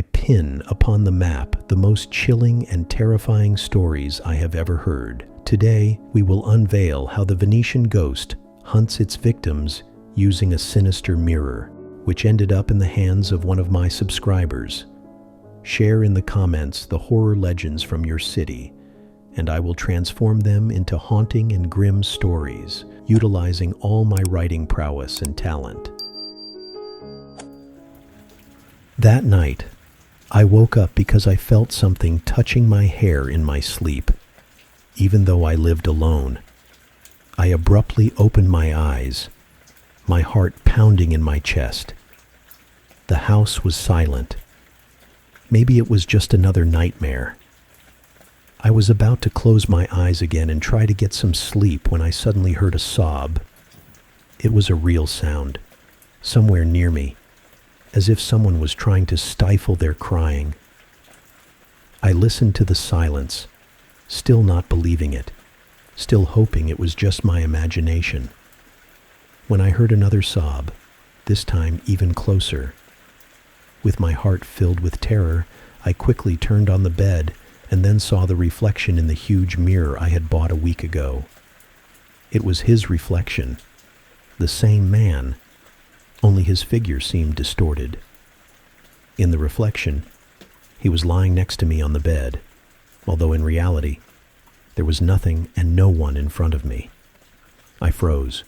I pin upon the map the most chilling and terrifying stories I have ever heard. Today, we will unveil how the Venetian ghost hunts its victims using a sinister mirror, which ended up in the hands of one of my subscribers. Share in the comments the horror legends from your city, and I will transform them into haunting and grim stories, utilizing all my writing prowess and talent. That night, I woke up because I felt something touching my hair in my sleep. Even though I lived alone, I abruptly opened my eyes, my heart pounding in my chest. The house was silent. Maybe it was just another nightmare. I was about to close my eyes again and try to get some sleep when I suddenly heard a sob. It was a real sound, somewhere near me, as if someone was trying to stifle their crying. I listened to the silence, still not believing it, still hoping it was just my imagination. When I heard another sob, this time even closer. With my heart filled with terror, I quickly turned on the bed and then saw the reflection in the huge mirror I had bought a week ago. It was his reflection, the same man, only his figure seemed distorted. In the reflection, he was lying next to me on the bed, although in reality, there was nothing and no one in front of me. I froze,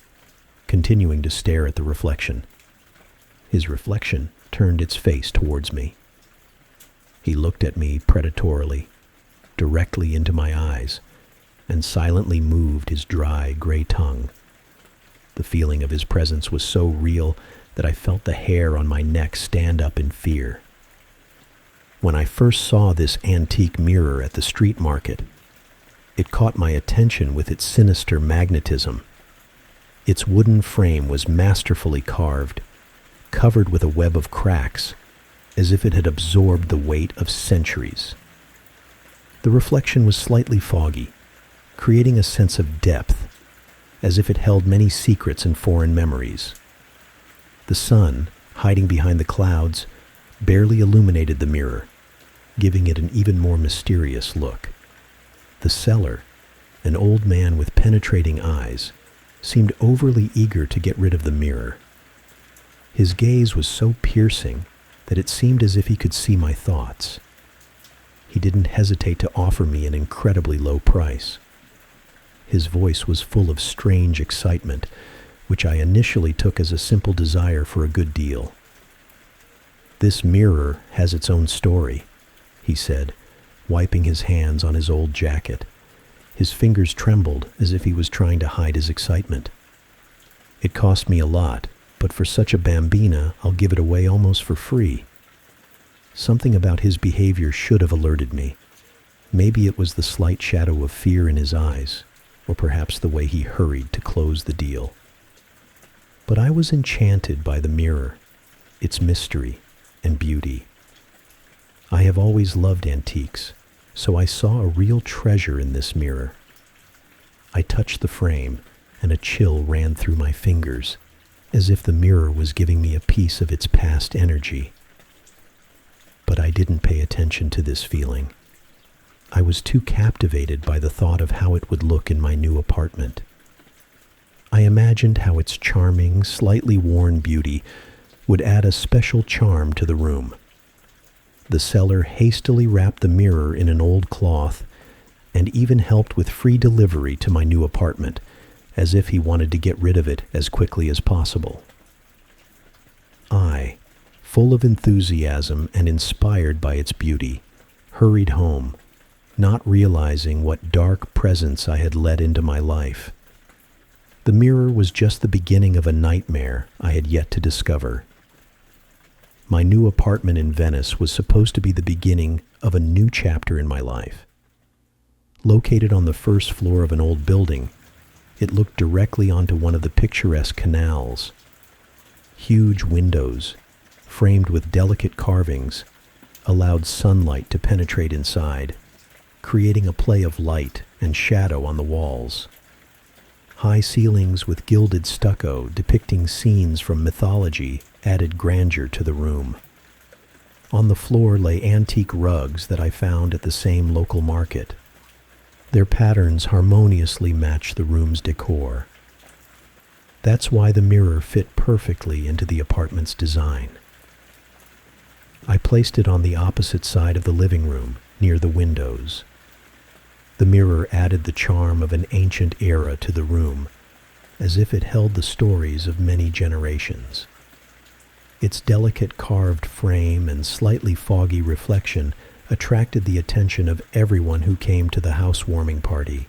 continuing to stare at the reflection. His reflection turned its face towards me. He looked at me predatorily, directly into my eyes, and silently moved his dry, gray tongue. The feeling of his presence was so real that I felt the hair on my neck stand up in fear. When I first saw this antique mirror at the street market, it caught my attention with its sinister magnetism. Its wooden frame was masterfully carved, covered with a web of cracks, as if it had absorbed the weight of centuries. The reflection was slightly foggy, creating a sense of depth, as if it held many secrets and foreign memories. The sun, hiding behind the clouds, barely illuminated the mirror, giving it an even more mysterious look. The seller, an old man with penetrating eyes, seemed overly eager to get rid of the mirror. His gaze was so piercing that it seemed as if he could see my thoughts. He didn't hesitate to offer me an incredibly low price. His voice was full of strange excitement, which I initially took as a simple desire for a good deal. "This mirror has its own story," he said, wiping his hands on his old jacket. His fingers trembled as if he was trying to hide his excitement. "It cost me a lot, but for such a bambina, I'll give it away almost for free." Something about his behavior should have alerted me. Maybe it was the slight shadow of fear in his eyes, or perhaps the way he hurried to close the deal. But I was enchanted by the mirror, its mystery and beauty. I have always loved antiques, so I saw a real treasure in this mirror. I touched the frame, and a chill ran through my fingers, as if the mirror was giving me a piece of its past energy. But I didn't pay attention to this feeling. I was too captivated by the thought of how it would look in my new apartment. I imagined how its charming, slightly worn beauty would add a special charm to the room. The seller hastily wrapped the mirror in an old cloth and even helped with free delivery to my new apartment, as if he wanted to get rid of it as quickly as possible. I, full of enthusiasm and inspired by its beauty, hurried home, not realizing what dark presence I had let into my life. The mirror was just the beginning of a nightmare I had yet to discover. My new apartment in Venice was supposed to be the beginning of a new chapter in my life. Located on the first floor of an old building, it looked directly onto one of the picturesque canals. Huge windows, framed with delicate carvings, allowed sunlight to penetrate inside, creating a play of light and shadow on the walls. High ceilings with gilded stucco depicting scenes from mythology added grandeur to the room. On the floor lay antique rugs that I found at the same local market. Their patterns harmoniously matched the room's decor. That's why the mirror fit perfectly into the apartment's design. I placed it on the opposite side of the living room, near the windows. The mirror added the charm of an ancient era to the room, as if it held the stories of many generations. Its delicate carved frame and slightly foggy reflection attracted the attention of everyone who came to the housewarming party.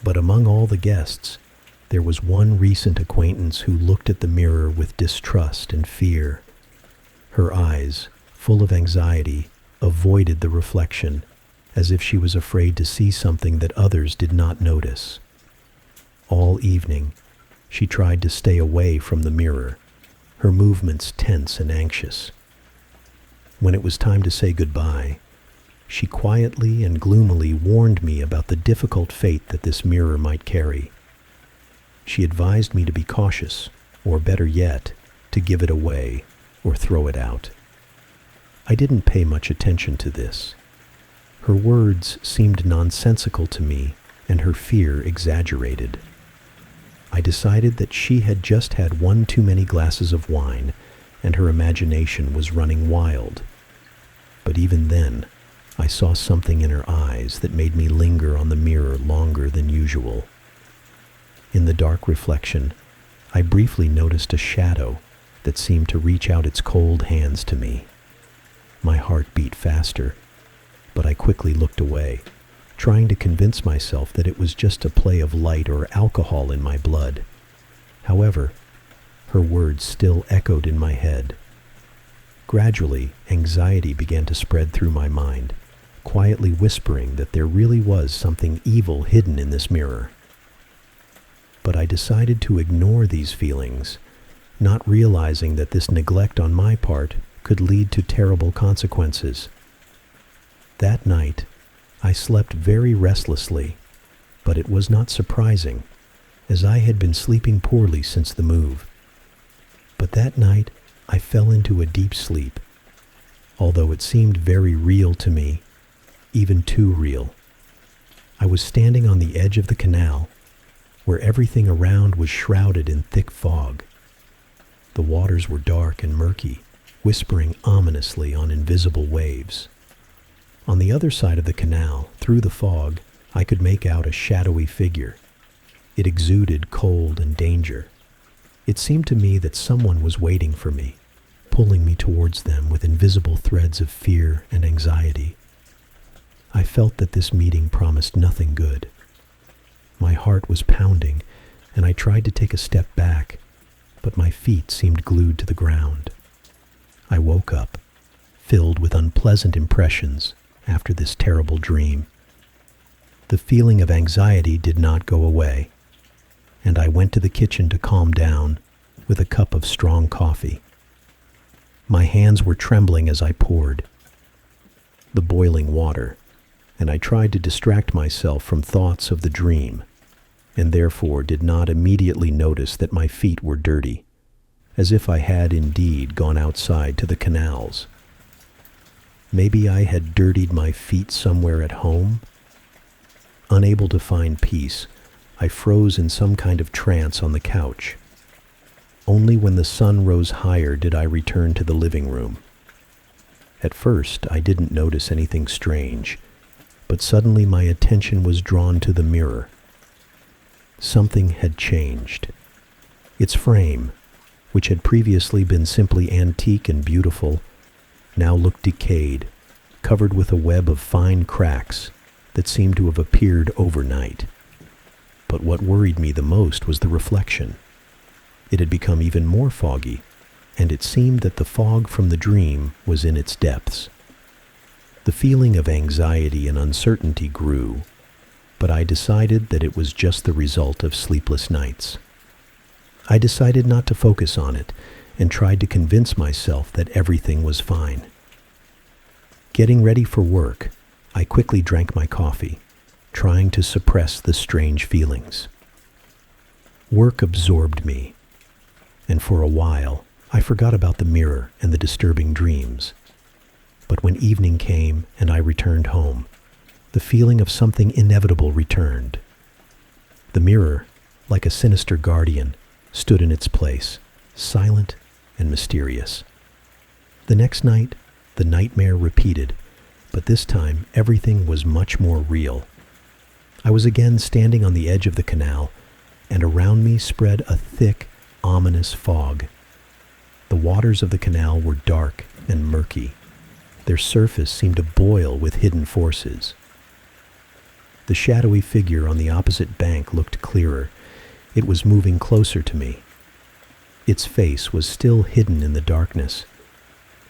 But among all the guests, there was one recent acquaintance who looked at the mirror with distrust and fear. Her eyes, full of anxiety, avoided the reflection, as if she was afraid to see something that others did not notice. All evening, she tried to stay away from the mirror, her movements tense and anxious. When it was time to say goodbye, she quietly and gloomily warned me about the difficult fate that this mirror might carry. She advised me to be cautious, or better yet, to give it away or throw it out. I didn't pay much attention to this. Her words seemed nonsensical to me, and her fear exaggerated. I decided that she had just had one too many glasses of wine, and her imagination was running wild. But even then, I saw something in her eyes that made me linger on the mirror longer than usual. In the dark reflection, I briefly noticed a shadow that seemed to reach out its cold hands to me. My heart beat faster, but I quickly looked away, trying to convince myself that it was just a play of light or alcohol in my blood. However, her words still echoed in my head. Gradually, anxiety began to spread through my mind, quietly whispering that there really was something evil hidden in this mirror. But I decided to ignore these feelings, not realizing that this neglect on my part could lead to terrible consequences. That night, I slept very restlessly, but it was not surprising, as I had been sleeping poorly since the move. But that night, I fell into a deep sleep, although it seemed very real to me, even too real. I was standing on the edge of the canal, where everything around was shrouded in thick fog. The waters were dark and murky, whispering ominously on invisible waves. On the other side of the canal, through the fog, I could make out a shadowy figure. It exuded cold and danger. It seemed to me that someone was waiting for me, pulling me towards them with invisible threads of fear and anxiety. I felt that this meeting promised nothing good. My heart was pounding, and I tried to take a step back, but my feet seemed glued to the ground. I woke up, filled with unpleasant impressions after this terrible dream. The feeling of anxiety did not go away, and I went to the kitchen to calm down with a cup of strong coffee. My hands were trembling as I poured the boiling water, and I tried to distract myself from thoughts of the dream, and therefore did not immediately notice that my feet were dirty, as if I had indeed gone outside to the canals. Maybe I had dirtied my feet somewhere at home? Unable to find peace, I froze in some kind of trance on the couch. Only when the sun rose higher did I return to the living room. At first, I didn't notice anything strange, but suddenly my attention was drawn to the mirror. Something had changed. Its frame, which had previously been simply antique and beautiful, now looked decayed, covered with a web of fine cracks that seemed to have appeared overnight. But what worried me the most was the reflection. It had become even more foggy, and it seemed that the fog from the dream was in its depths. The feeling of anxiety and uncertainty grew, but I decided that it was just the result of sleepless nights. I decided not to focus on it and tried to convince myself that everything was fine. Getting ready for work, I quickly drank my coffee, trying to suppress the strange feelings. Work absorbed me, and for a while, I forgot about the mirror and the disturbing dreams, when evening came and I returned home, the feeling of something inevitable returned. The mirror, like a sinister guardian, stood in its place, silent and mysterious. The next night, the nightmare repeated, but this time everything was much more real. I was again standing on the edge of the canal, and around me spread a thick, ominous fog. The waters of the canal were dark and murky. Their surface seemed to boil with hidden forces. The shadowy figure on the opposite bank looked clearer. It was moving closer to me. Its face was still hidden in the darkness,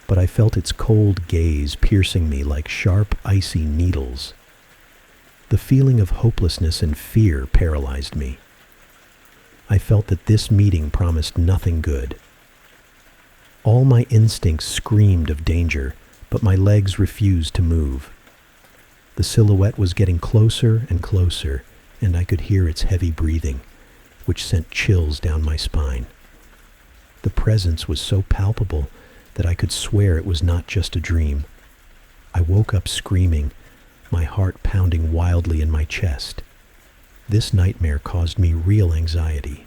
but I felt its cold gaze piercing me like sharp, icy needles. The feeling of hopelessness and fear paralyzed me. I felt that this meeting promised nothing good. All my instincts screamed of danger, but my legs refused to move. The silhouette was getting closer and closer, and I could hear its heavy breathing, which sent chills down my spine. The presence was so palpable that I could swear it was not just a dream. I woke up screaming, my heart pounding wildly in my chest. This nightmare caused me real anxiety.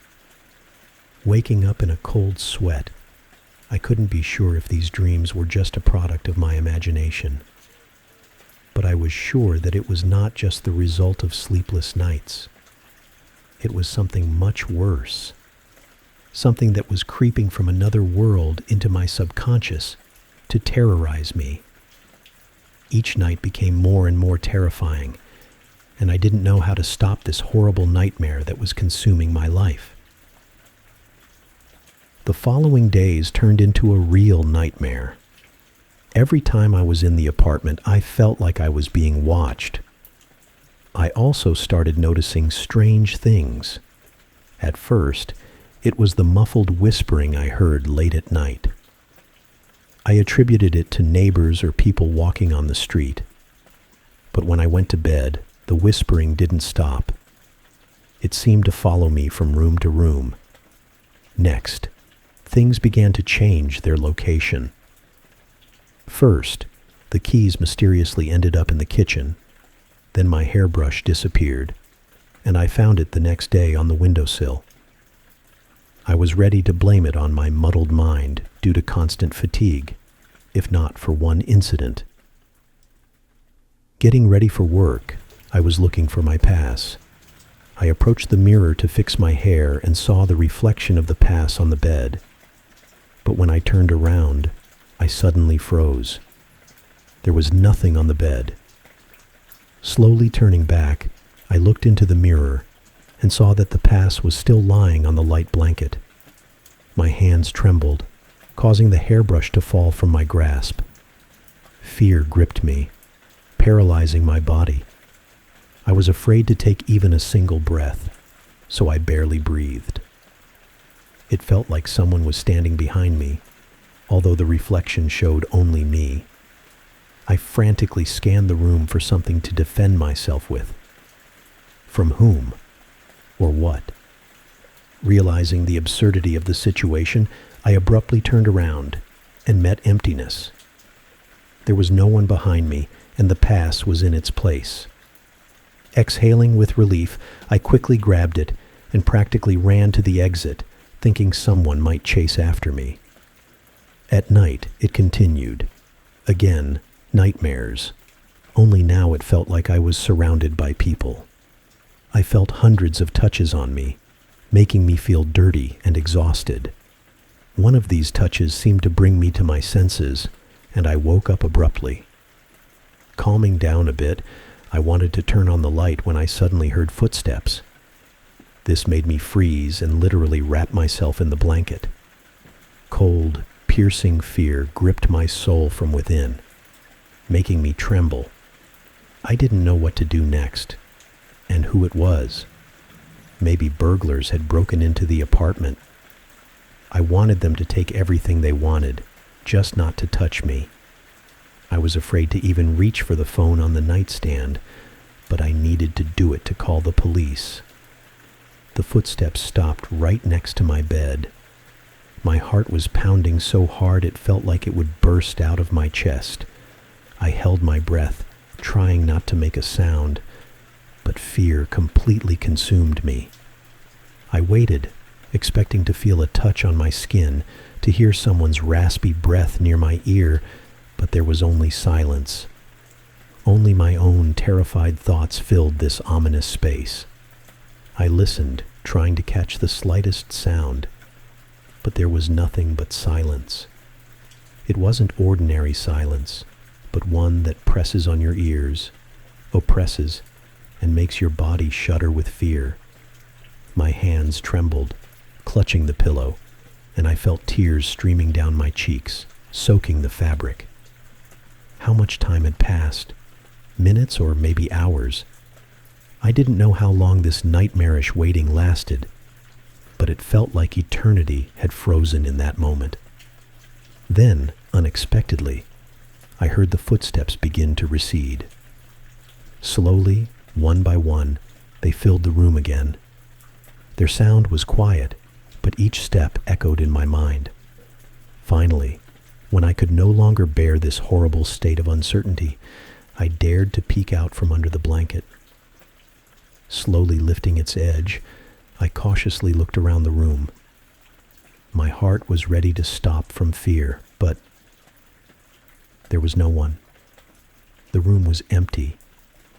Waking up in a cold sweat, I couldn't be sure if these dreams were just a product of my imagination. But I was sure that it was not just the result of sleepless nights. It was something much worse. Something that was creeping from another world into my subconscious to terrorize me. Each night became more and more terrifying, and I didn't know how to stop this horrible nightmare that was consuming my life. The following days turned into a real nightmare. Every time I was in the apartment, I felt like I was being watched. I also started noticing strange things. At first, it was the muffled whispering I heard late at night. I attributed it to neighbors or people walking on the street. But when I went to bed, the whispering didn't stop. It seemed to follow me from room to room. Next, things began to change their location. First, the keys mysteriously ended up in the kitchen. Then my hairbrush disappeared, and I found it the next day on the windowsill. I was ready to blame it on my muddled mind due to constant fatigue, if not for one incident. Getting ready for work, I was looking for my pass. I approached the mirror to fix my hair and saw the reflection of the pass on the bed. But when I turned around, I suddenly froze. There was nothing on the bed. Slowly turning back, I looked into the mirror and saw that the pass was still lying on the light blanket. My hands trembled, causing the hairbrush to fall from my grasp. Fear gripped me, paralyzing my body. I was afraid to take even a single breath, so I barely breathed. It felt like someone was standing behind me, although the reflection showed only me. I frantically scanned the room for something to defend myself with. From whom? Or what? Realizing the absurdity of the situation, I abruptly turned around and met emptiness. There was no one behind me, and the pass was in its place. Exhaling with relief, I quickly grabbed it and practically ran to the exit, thinking someone might chase after me. At night, it continued. Again, nightmares. Only now it felt like I was surrounded by people. I felt hundreds of touches on me, making me feel dirty and exhausted. One of these touches seemed to bring me to my senses, and I woke up abruptly. Calming down a bit, I wanted to turn on the light when I suddenly heard footsteps. This made me freeze and literally wrap myself in the blanket. Cold, piercing fear gripped my soul from within, making me tremble. I didn't know what to do next, and who it was. Maybe burglars had broken into the apartment. I wanted them to take everything they wanted, just not to touch me. I was afraid to even reach for the phone on the nightstand, but I needed to do it to call the police. The footsteps stopped right next to my bed. My heart was pounding so hard it felt like it would burst out of my chest. I held my breath, trying not to make a sound, but fear completely consumed me. I waited, expecting to feel a touch on my skin, to hear someone's raspy breath near my ear, but there was only silence. Only my own terrified thoughts filled this ominous space. I listened, trying to catch the slightest sound, but there was nothing but silence. It wasn't ordinary silence, but one that presses on your ears, oppresses, and makes your body shudder with fear. My hands trembled, clutching the pillow, and I felt tears streaming down my cheeks, soaking the fabric. How much time had passed? Minutes or maybe hours? I didn't know how long this nightmarish waiting lasted, but it felt like eternity had frozen in that moment. Then, unexpectedly, I heard the footsteps begin to recede. Slowly, one by one, they filled the room again. Their sound was quiet, but each step echoed in my mind. Finally, when I could no longer bear this horrible state of uncertainty, I dared to peek out from under the blanket. Slowly lifting its edge, I cautiously looked around the room. My heart was ready to stop from fear, but there was no one. The room was empty.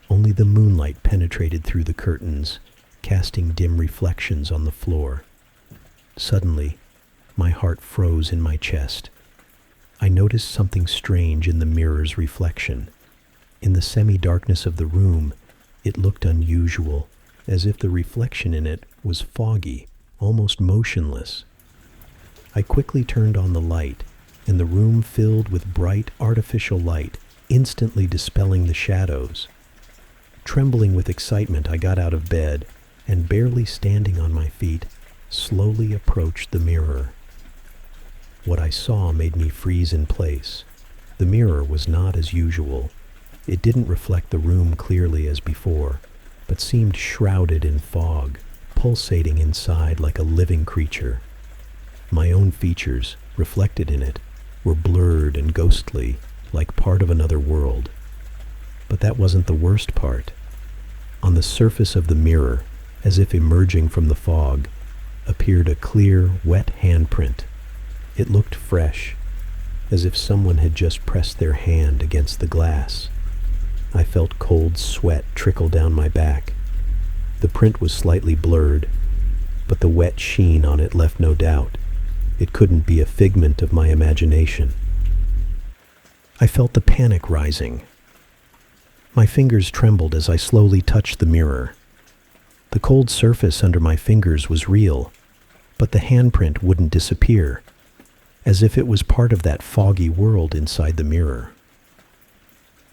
Only the moonlight penetrated through the curtains, casting dim reflections on the floor. Suddenly, my heart froze in my chest. I noticed something strange in the mirror's reflection. In the semi-darkness of the room, it looked unusual, as if the reflection in it was foggy, almost motionless. I quickly turned on the light, and the room filled with bright, artificial light, instantly dispelling the shadows. Trembling with excitement, I got out of bed, and barely standing on my feet, slowly approached the mirror. What I saw made me freeze in place. The mirror was not as usual. It didn't reflect the room clearly as before, but seemed shrouded in fog, pulsating inside like a living creature. My own features, reflected in it, were blurred and ghostly, like part of another world. But that wasn't the worst part. On the surface of the mirror, as if emerging from the fog, appeared a clear, wet handprint. It looked fresh, as if someone had just pressed their hand against the glass. I felt cold sweat trickle down my back. The print was slightly blurred, but the wet sheen on it left no doubt. It couldn't be a figment of my imagination. I felt the panic rising. My fingers trembled as I slowly touched the mirror. The cold surface under my fingers was real, but the handprint wouldn't disappear, as if it was part of that foggy world inside the mirror.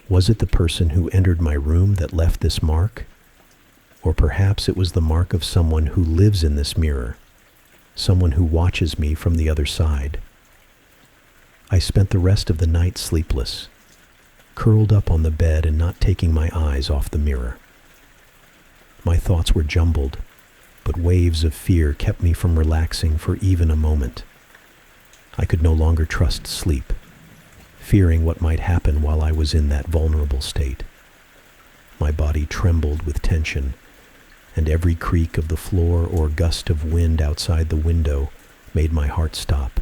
Was it the person who entered my room that left this mark? Or perhaps it was the mark of someone who lives in this mirror, someone who watches me from the other side. I spent the rest of the night sleepless, curled up on the bed and not taking my eyes off the mirror. My thoughts were jumbled, but waves of fear kept me from relaxing for even a moment. I could no longer trust sleep, fearing what might happen while I was in that vulnerable state. My body trembled with tension, and every creak of the floor or gust of wind outside the window made my heart stop.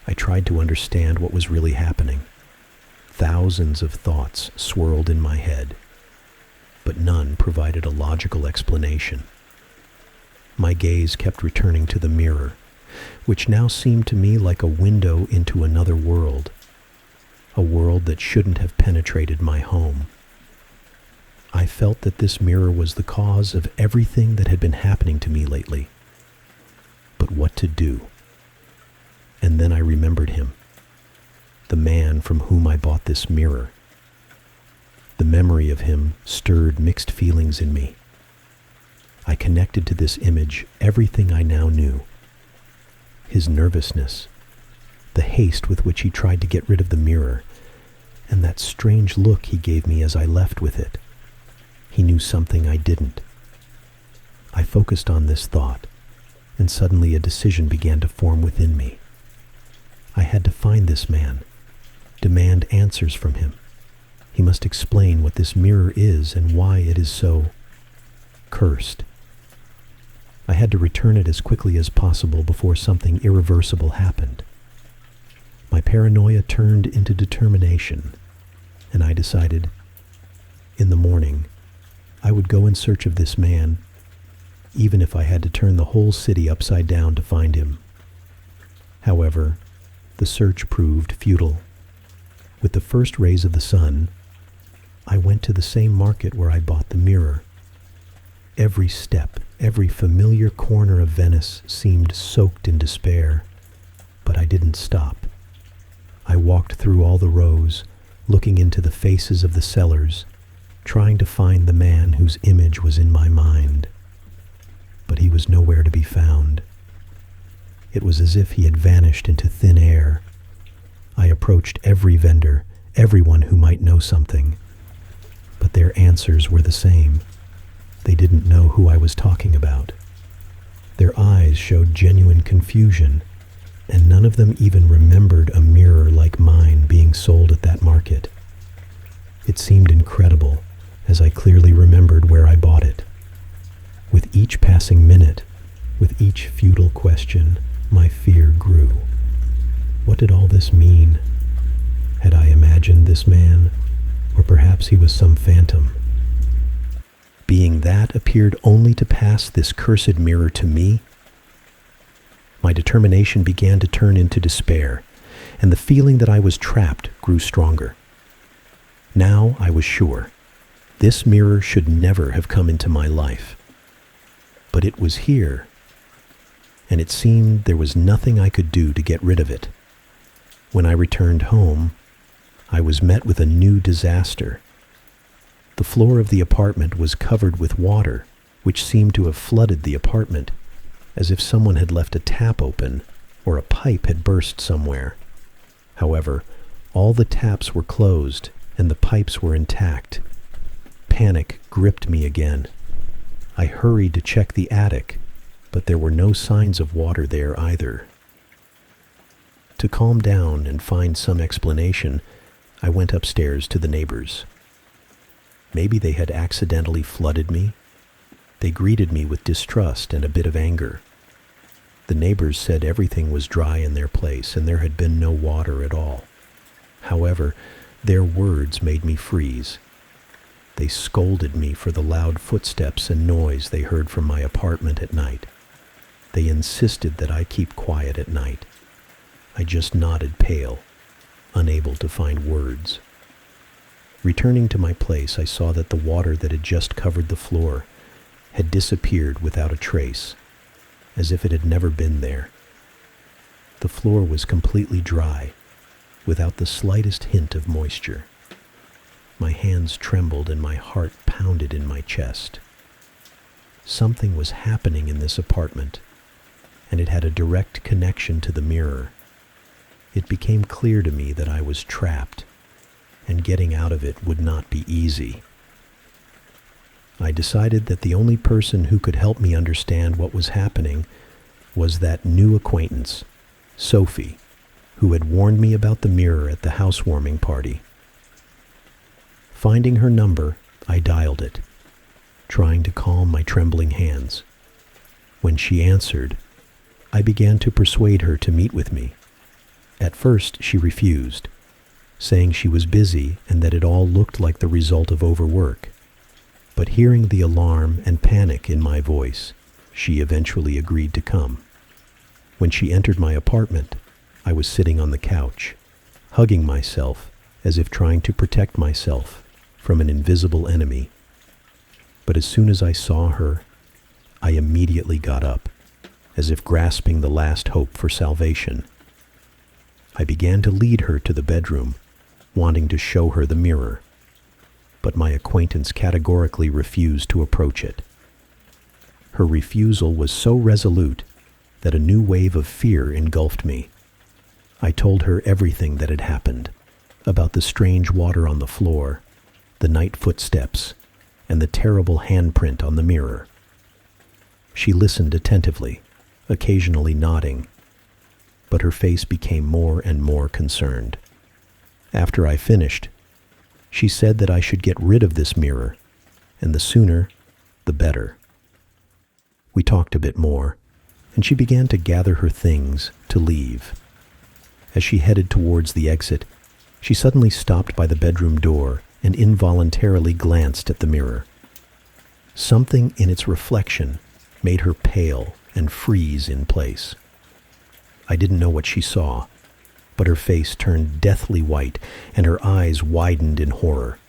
I tried to understand what was really happening. Thousands of thoughts swirled in my head, but none provided a logical explanation. My gaze kept returning to the mirror, which now seemed to me like a window into another world, a world that shouldn't have penetrated my home. I felt that this mirror was the cause of everything that had been happening to me lately. But what to do? And then I remembered him, the man from whom I bought this mirror. The memory of him stirred mixed feelings in me. I connected to this image everything I now knew. His nervousness, the haste with which he tried to get rid of the mirror, and that strange look he gave me as I left with it. He knew something I didn't. I focused on this thought, and suddenly a decision began to form within me. I had to find this man, demand answers from him, He must explain what this mirror is and why it is so cursed. I had to return it as quickly as possible before something irreversible happened. My paranoia turned into determination, and I decided, in the morning, I would go in search of this man, even if I had to turn the whole city upside down to find him. However, the search proved futile. With the first rays of the sun, I went to the same market where I bought the mirror. Every step, every familiar corner of Venice seemed soaked in despair, but I didn't stop. I walked through all the rows, looking into the faces of the sellers, trying to find the man whose image was in my mind. But he was nowhere to be found. It was as if he had vanished into thin air. I approached every vendor, everyone who might know something, but their answers were the same. They didn't know who I was talking about. Their eyes showed genuine confusion, and none of them even remembered a mirror like mine being sold at that market. It seemed incredible, as I clearly remembered where I bought it. With each passing minute, with each futile question, my fear grew. What did all this mean? Had I imagined this man, or perhaps he was some phantom? Being that appeared only to pass this cursed mirror to me, my determination began to turn into despair, and the feeling that I was trapped grew stronger. Now I was sure, this mirror should never have come into my life. But it was here, and it seemed there was nothing I could do to get rid of it. When I returned home, I was met with a new disaster. The floor of the apartment was covered with water, which seemed to have flooded the apartment, as if someone had left a tap open or a pipe had burst somewhere. However, all the taps were closed and the pipes were intact. Panic gripped me again. I hurried to check the attic, but there were no signs of water there either. To calm down and find some explanation, I went upstairs to the neighbors. Maybe they had accidentally flooded me. They greeted me with distrust and a bit of anger. The neighbors said everything was dry in their place and there had been no water at all. However, their words made me freeze. They scolded me for the loud footsteps and noise they heard from my apartment at night. They insisted that I keep quiet at night. I just nodded pale, unable to find words. Returning to my place, I saw that the water that had just covered the floor had disappeared without a trace, as if it had never been there. The floor was completely dry, without the slightest hint of moisture. My hands trembled and my heart pounded in my chest. Something was happening in this apartment, and it had a direct connection to the mirror. It became clear to me that I was trapped, and getting out of it would not be easy. I decided that the only person who could help me understand what was happening was that new acquaintance, Sophie, who had warned me about the mirror at the housewarming party. Finding her number, I dialed it, trying to calm my trembling hands. When she answered, I began to persuade her to meet with me. At first, she refused, saying she was busy and that it all looked like the result of overwork. But hearing the alarm and panic in my voice, she eventually agreed to come. When she entered my apartment, I was sitting on the couch, hugging myself as if trying to protect myself from an invisible enemy. But as soon as I saw her, I immediately got up, as if grasping the last hope for salvation. I began to lead her to the bedroom, wanting to show her the mirror, but my acquaintance categorically refused to approach it. Her refusal was so resolute that a new wave of fear engulfed me. I told her everything that had happened, about the strange water on the floor, the night footsteps, and the terrible handprint on the mirror. She listened attentively, occasionally nodding, but her face became more and more concerned. After I finished, She said that I should get rid of this mirror, and the sooner, the better. We talked a bit more, and she began to gather her things to leave. As she headed towards the exit, she suddenly stopped by the bedroom door and involuntarily glanced at the mirror. Something in its reflection made her pale and freeze in place. I didn't know what she saw, but her face turned deathly white and her eyes widened in horror.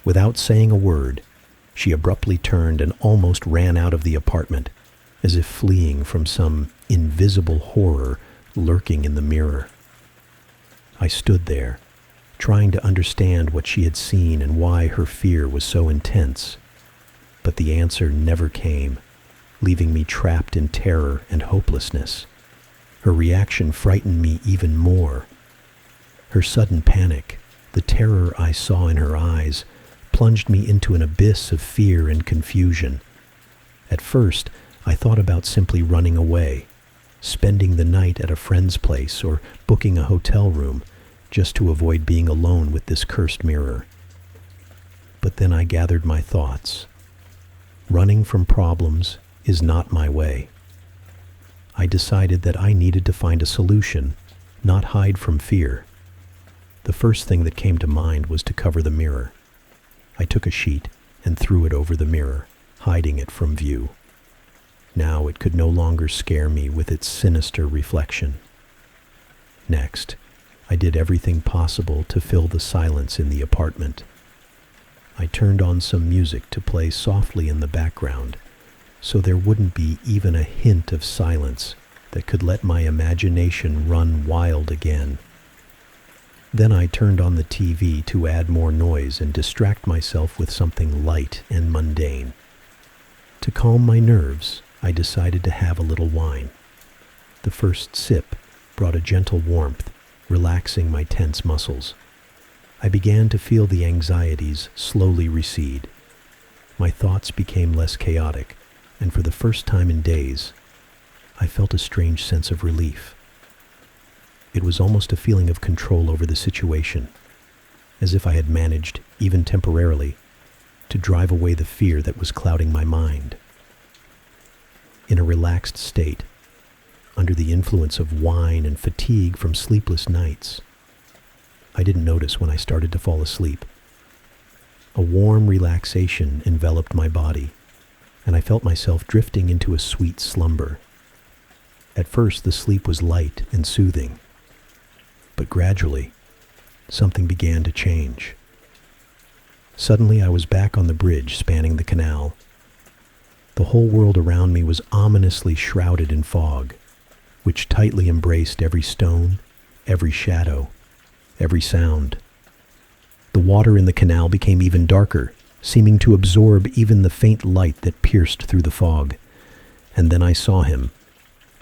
Without saying a word, she abruptly turned and almost ran out of the apartment, as if fleeing from some invisible horror lurking in the mirror. I stood there, trying to understand what she had seen and why her fear was so intense. But the answer never came, leaving me trapped in terror and hopelessness. Her reaction frightened me even more. Her sudden panic, the terror I saw in her eyes, plunged me into an abyss of fear and confusion. At first, I thought about simply running away, spending the night at a friend's place or booking a hotel room just to avoid being alone with this cursed mirror. But then I gathered my thoughts. Running from problems is not my way. I decided that I needed to find a solution, not hide from fear. The first thing that came to mind was to cover the mirror. I took a sheet and threw it over the mirror, hiding it from view. Now it could no longer scare me with its sinister reflection. Next, I did everything possible to fill the silence in the apartment. I turned on some music to play softly in the background, so there wouldn't be even a hint of silence that could let my imagination run wild again. Then I turned on the TV to add more noise and distract myself with something light and mundane. To calm my nerves, I decided to have a little wine. The first sip brought a gentle warmth, relaxing my tense muscles. I began to feel the anxieties slowly recede. My thoughts became less chaotic, and for the first time in days, I felt a strange sense of relief. It was almost a feeling of control over the situation, as if I had managed, even temporarily, to drive away the fear that was clouding my mind. In a relaxed state, under the influence of wine and fatigue from sleepless nights, I didn't notice when I started to fall asleep. A warm relaxation enveloped my body, and I felt myself drifting into a sweet slumber. At first, the sleep was light and soothing, but gradually, something began to change. Suddenly, I was back on the bridge spanning the canal. The whole world around me was ominously shrouded in fog, which tightly embraced every stone, every shadow, every sound. The water in the canal became even darker, seeming to absorb even the faint light that pierced through the fog. And then I saw him.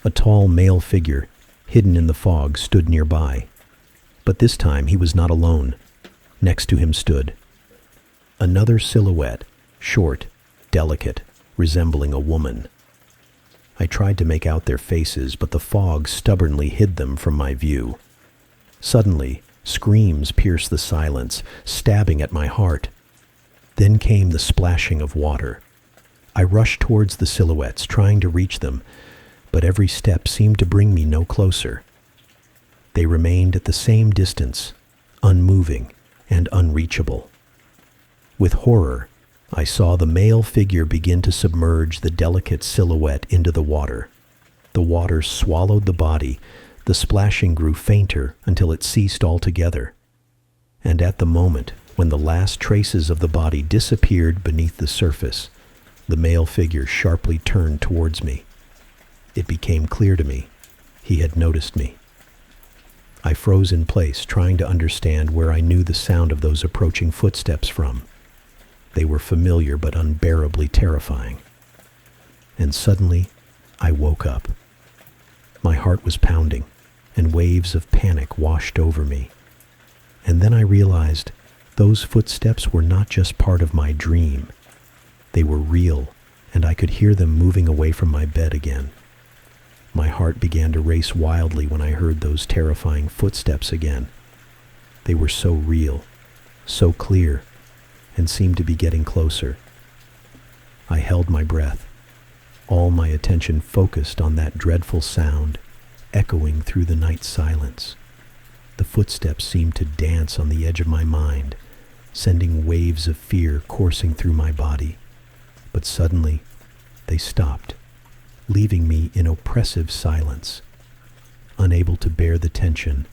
A tall male figure, hidden in the fog, stood nearby. But this time he was not alone. Next to him stood another silhouette, short, delicate, resembling a woman. I tried to make out their faces, but the fog stubbornly hid them from my view. Suddenly, screams pierced the silence, stabbing at my heart. Then came the splashing of water. I rushed towards the silhouettes, trying to reach them, but every step seemed to bring me no closer. They remained at the same distance, unmoving and unreachable. With horror, I saw the male figure begin to submerge the delicate silhouette into the water. The water swallowed the body. The splashing grew fainter until it ceased altogether. And at the moment when the last traces of the body disappeared beneath the surface, the male figure sharply turned towards me. It became clear to me he had noticed me. I froze in place, trying to understand where I knew the sound of those approaching footsteps from. They were familiar but unbearably terrifying. And suddenly, I woke up. My heart was pounding, and waves of panic washed over me. And then I realized those footsteps were not just part of my dream. They were real, and I could hear them moving away from my bed again. My heart began to race wildly when I heard those terrifying footsteps again. They were so real, so clear, and seemed to be getting closer. I held my breath, all my attention focused on that dreadful sound echoing through the night silence. The footsteps seemed to dance on the edge of my mind, sending waves of fear coursing through my body. But suddenly, they stopped, leaving me in oppressive silence. Unable to bear the tension,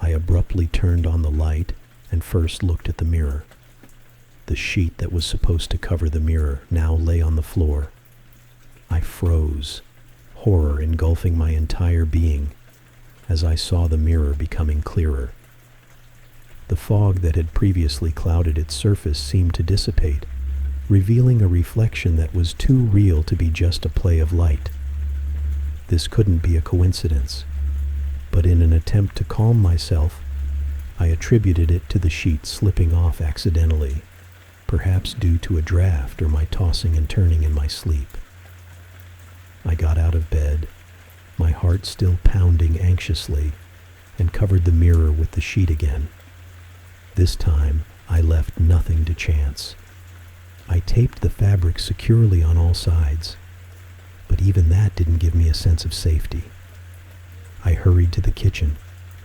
I abruptly turned on the light and first looked at the mirror. The sheet that was supposed to cover the mirror now lay on the floor. I froze, horror engulfing my entire being as I saw the mirror becoming clearer. The fog that had previously clouded its surface seemed to dissipate, revealing a reflection that was too real to be just a play of light. This couldn't be a coincidence, but in an attempt to calm myself, I attributed it to the sheet slipping off accidentally, perhaps due to a draft or my tossing and turning in my sleep. I got out of bed, my heart still pounding anxiously, and covered the mirror with the sheet again. This time, I left nothing to chance. I taped the fabric securely on all sides, but even that didn't give me a sense of safety. I hurried to the kitchen,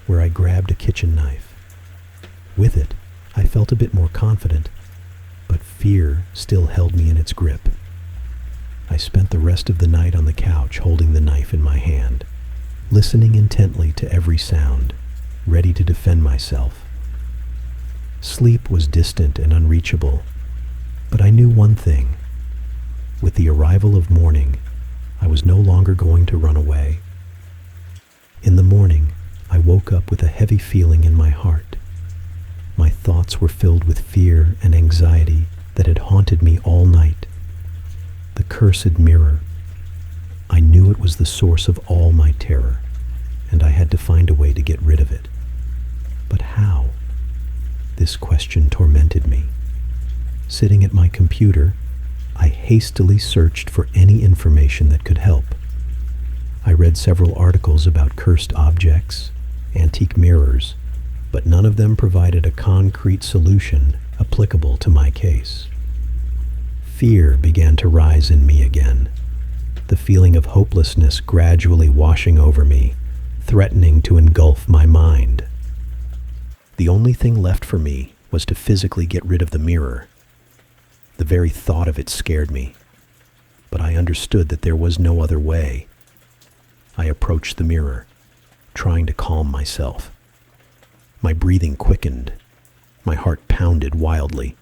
where I grabbed a kitchen knife. With it, I felt a bit more confident, but fear still held me in its grip. I spent the rest of the night on the couch holding the knife in my hand, listening intently to every sound, ready to defend myself. Sleep was distant and unreachable, but I knew one thing. With the arrival of morning, I was no longer going to run away. In the morning, I woke up with a heavy feeling in my heart. My thoughts were filled with fear and anxiety that had haunted me all night. The cursed mirror. I knew it was the source of all my terror, and I had to find a way to get rid of it. But how? This question tormented me. Sitting at my computer, I hastily searched for any information that could help. I read several articles about cursed objects, antique mirrors, but none of them provided a concrete solution applicable to my case. Fear began to rise in me again, the feeling of hopelessness gradually washing over me, threatening to engulf my mind. The only thing left for me was to physically get rid of the mirror. The very thought of it scared me, but I understood that there was no other way. I approached the mirror, trying to calm myself. My breathing quickened. My heart pounded wildly.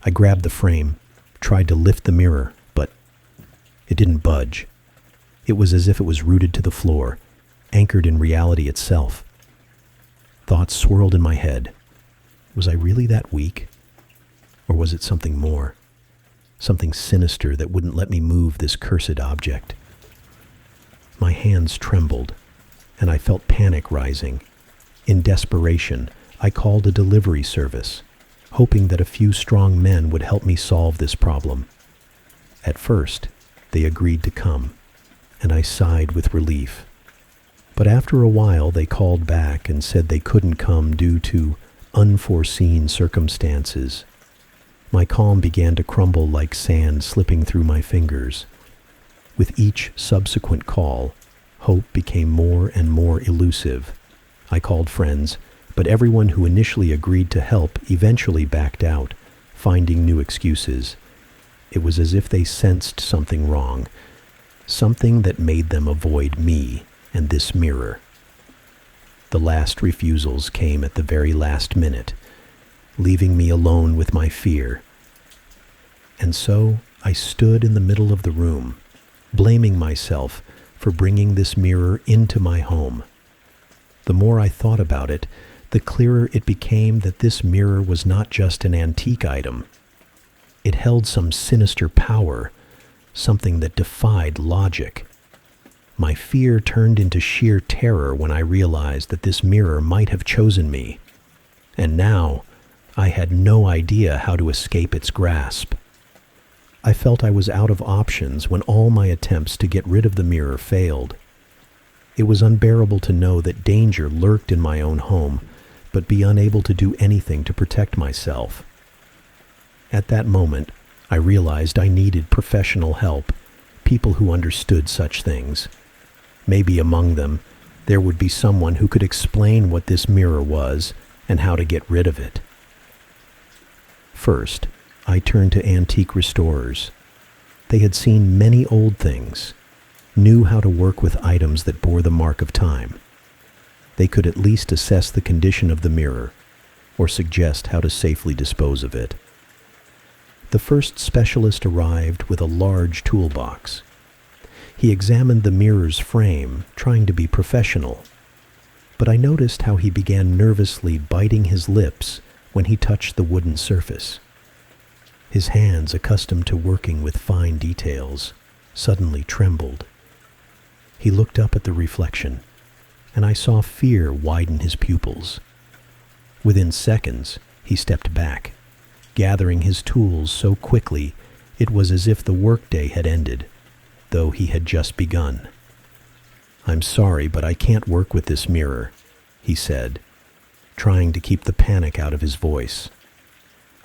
I grabbed the frame, tried to lift the mirror, but it didn't budge. It was as if it was rooted to the floor, anchored in reality itself. Thoughts swirled in my head. Was I really that weak? Or was it something more? Something sinister that wouldn't let me move this cursed object? My hands trembled, and I felt panic rising. In desperation, I called a delivery service, hoping that a few strong men would help me solve this problem. At first, they agreed to come, and I sighed with relief. But after a while, they called back and said they couldn't come due to unforeseen circumstances. My calm began to crumble like sand slipping through my fingers. With each subsequent call, hope became more and more elusive. I called friends, but everyone who initially agreed to help eventually backed out, finding new excuses. It was as if they sensed something wrong, something that made them avoid me and this mirror. The last refusals came at the very last minute, leaving me alone with my fear. And so I stood in the middle of the room, blaming myself for bringing this mirror into my home. The more I thought about it, the clearer it became that this mirror was not just an antique item. It held some sinister power, something that defied logic. My fear turned into sheer terror when I realized that this mirror might have chosen me, and now I had no idea how to escape its grasp. I felt I was out of options when all my attempts to get rid of the mirror failed. It was unbearable to know that danger lurked in my own home, but be unable to do anything to protect myself. At that moment, I realized I needed professional help, people who understood such things. Maybe among them, there would be someone who could explain what this mirror was and how to get rid of it. First, I turned to antique restorers. They had seen many old things, knew how to work with items that bore the mark of time. They could at least assess the condition of the mirror or suggest how to safely dispose of it. The first specialist arrived with a large toolbox. He examined the mirror's frame, trying to be professional, but I noticed how he began nervously biting his lips when he touched the wooden surface. His hands, accustomed to working with fine details, suddenly trembled. He looked up at the reflection, and I saw fear widen his pupils. Within seconds, he stepped back, gathering his tools so quickly it was as if the workday had ended, though he had just begun. "I'm sorry, but I can't work with this mirror," he said, trying to keep the panic out of his voice.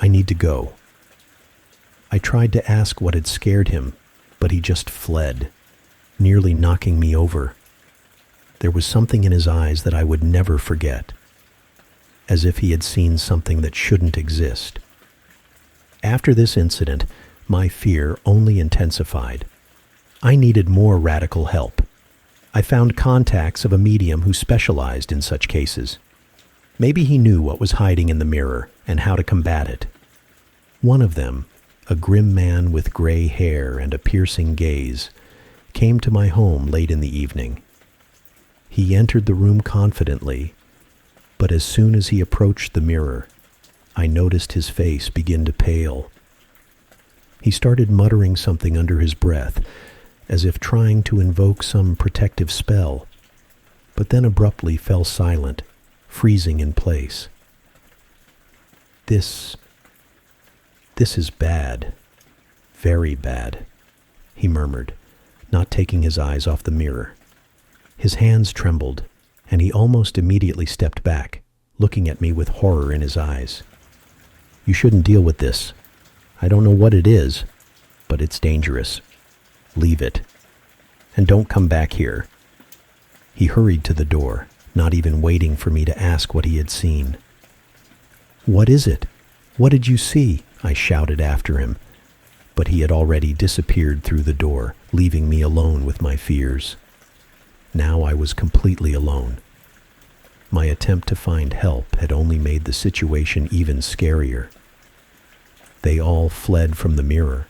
"I need to go." I tried to ask what had scared him, but he just fled, nearly knocking me over. There was something in his eyes that I would never forget, as if he had seen something that shouldn't exist. After this incident, my fear only intensified. I needed more radical help. I found contacts of a medium who specialized in such cases. Maybe he knew what was hiding in the mirror and how to combat it. One of them, a grim man with gray hair and a piercing gaze, came to my home late in the evening. He entered the room confidently, but as soon as he approached the mirror, I noticed his face begin to pale. He started muttering something under his breath, as if trying to invoke some protective spell, but then abruptly fell silent, freezing in place. This is bad. Very bad," he murmured, not taking his eyes off the mirror. His hands trembled, and he almost immediately stepped back, looking at me with horror in his eyes. "You shouldn't deal with this. I don't know what it is, but it's dangerous. Leave it. And don't come back here." He hurried to the door, not even waiting for me to ask what he had seen. "What is it? What did you see?" I shouted after him, but he had already disappeared through the door, leaving me alone with my fears. Now I was completely alone. My attempt to find help had only made the situation even scarier. They all fled from the mirror,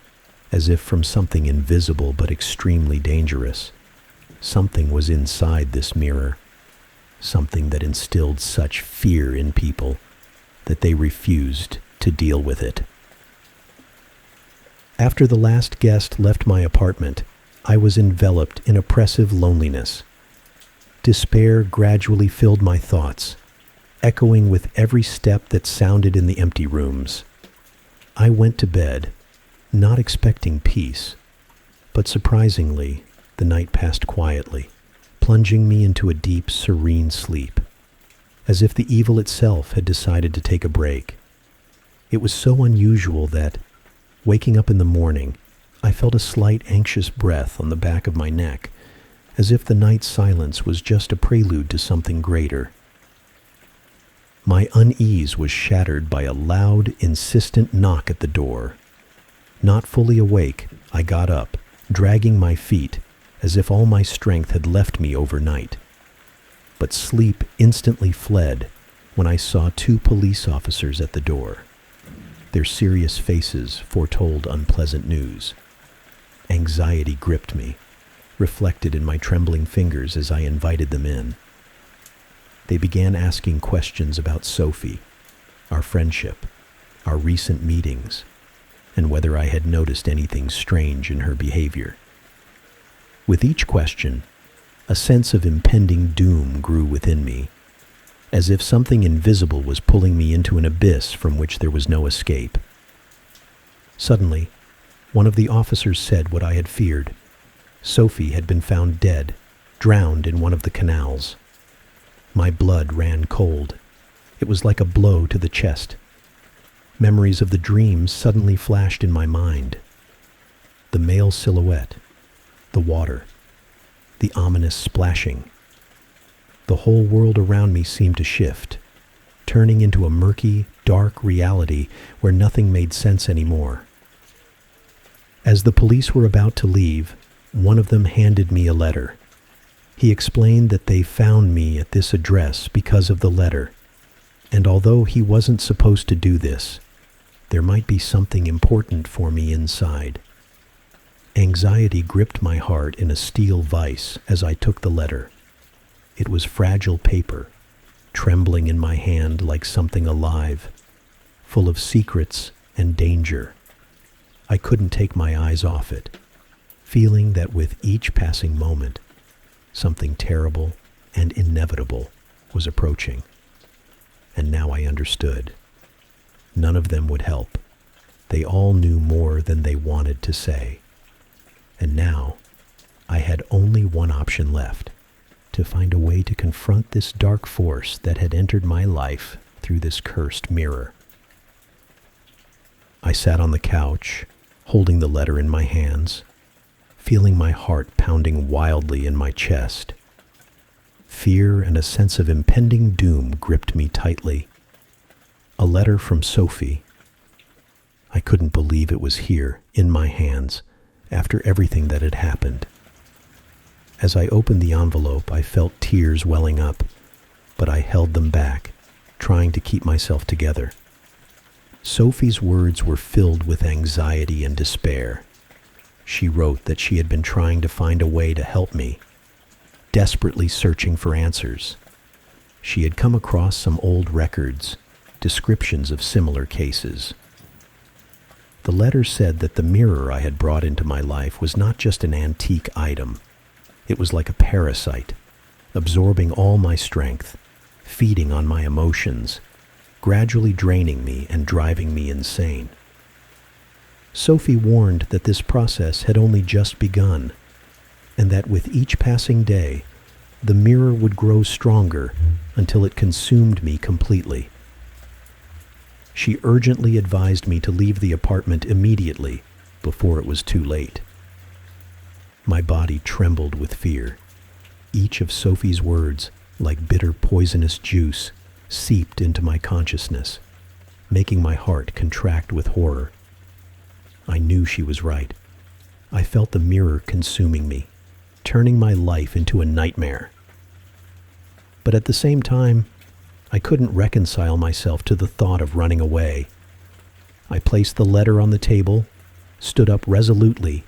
as if from something invisible but extremely dangerous. Something was inside this mirror, something that instilled such fear in people that they refused to deal with it. After the last guest left my apartment, I was enveloped in oppressive loneliness. Despair gradually filled my thoughts, echoing with every step that sounded in the empty rooms. I went to bed, not expecting peace, but surprisingly, the night passed quietly, plunging me into a deep, serene sleep, as if the evil itself had decided to take a break. It was so unusual that, waking up in the morning, I felt a slight anxious breath on the back of my neck, as if the night's silence was just a prelude to something greater. My unease was shattered by a loud, insistent knock at the door. Not fully awake, I got up, dragging my feet, as if all my strength had left me overnight. But sleep instantly fled when I saw 2 police officers at the door. Their serious faces foretold unpleasant news. Anxiety gripped me, reflected in my trembling fingers as I invited them in. They began asking questions about Sophie, our friendship, our recent meetings, and whether I had noticed anything strange in her behavior. With each question, a sense of impending doom grew within me, as if something invisible was pulling me into an abyss from which there was no escape. Suddenly, one of the officers said what I had feared. Sophie had been found dead, drowned in one of the canals. My blood ran cold. It was like a blow to the chest. Memories of the dreams suddenly flashed in my mind. The male silhouette, the water, the ominous splashing. The whole world around me seemed to shift, turning into a murky, dark reality where nothing made sense anymore. As the police were about to leave, one of them handed me a letter. He explained that they found me at this address because of the letter, and although he wasn't supposed to do this, there might be something important for me inside. Anxiety gripped my heart in a steel vice as I took the letter. It was fragile paper, trembling in my hand like something alive, full of secrets and danger. I couldn't take my eyes off it, feeling that with each passing moment, something terrible and inevitable was approaching. And now I understood. None of them would help. They all knew more than they wanted to say. And now, I had only one option left, to find a way to confront this dark force that had entered my life through this cursed mirror. I sat on the couch, holding the letter in my hands, feeling my heart pounding wildly in my chest. Fear and a sense of impending doom gripped me tightly. A letter from Sophie. I couldn't believe it was here, in my hands, after everything that had happened. As I opened the envelope, I felt tears welling up, but I held them back, trying to keep myself together. Sophie's words were filled with anxiety and despair. She wrote that she had been trying to find a way to help me, desperately searching for answers. She had come across some old records, descriptions of similar cases. The letter said that the mirror I had brought into my life was not just an antique item. It was like a parasite, absorbing all my strength, feeding on my emotions, gradually draining me and driving me insane. Sophie warned that this process had only just begun, and that with each passing day, the mirror would grow stronger until it consumed me completely. She urgently advised me to leave the apartment immediately before it was too late. My body trembled with fear. Each of Sophie's words, like bitter poisonous juice, seeped into my consciousness, making my heart contract with horror. I knew she was right. I felt the mirror consuming me, turning my life into a nightmare. But at the same time, I couldn't reconcile myself to the thought of running away. I placed the letter on the table, stood up resolutely,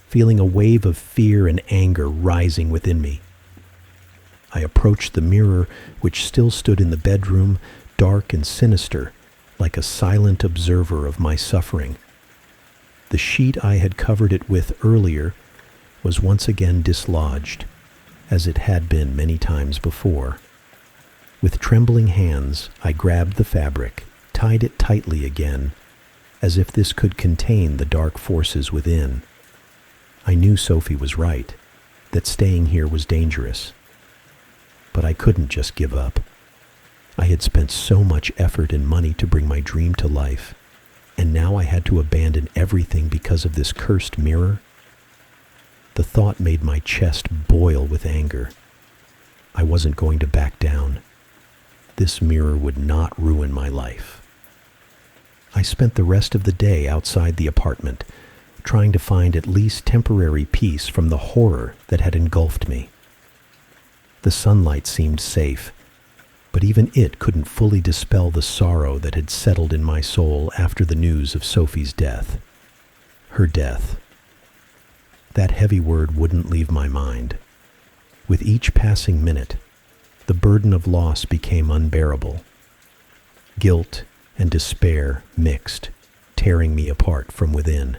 feeling a wave of fear and anger rising within me. I approached the mirror, which still stood in the bedroom, dark and sinister, like a silent observer of my suffering. The sheet I had covered it with earlier was once again dislodged, as it had been many times before. With trembling hands, I grabbed the fabric, tied it tightly again, as if this could contain the dark forces within. I knew Sophie was right, that staying here was dangerous. But I couldn't just give up. I had spent so much effort and money to bring my dream to life, and now I had to abandon everything because of this cursed mirror. The thought made my chest boil with anger. I wasn't going to back down. This mirror would not ruin my life. I spent the rest of the day outside the apartment, trying to find at least temporary peace from the horror that had engulfed me. The sunlight seemed safe, but even it couldn't fully dispel the sorrow that had settled in my soul after the news of Sophie's death. Her death. That heavy word wouldn't leave my mind. With each passing minute, the burden of loss became unbearable. Guilt and despair mixed, tearing me apart from within.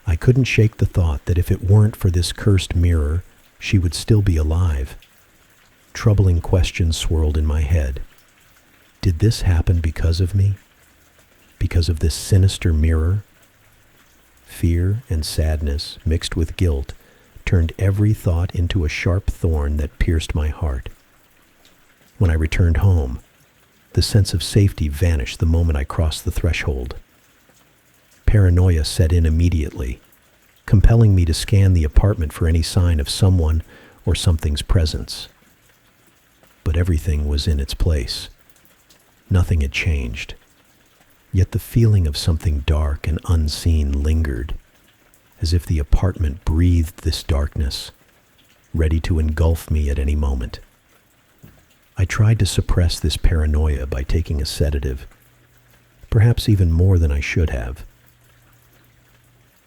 I couldn't shake the thought that if it weren't for this cursed mirror, she would still be alive. Troubling questions swirled in my head. Did this happen because of me? Because of this sinister mirror? Fear and sadness, mixed with guilt, turned every thought into a sharp thorn that pierced my heart. When I returned home, The sense of safety vanished the moment I crossed the threshold. Paranoia set in immediately, compelling me to scan the apartment for any sign of someone or something's presence. But everything was in its place. Nothing had changed. Yet the feeling of something dark and unseen lingered, as if the apartment breathed this darkness, ready to engulf me at any moment. I tried to suppress this paranoia by taking a sedative, perhaps even more than I should have.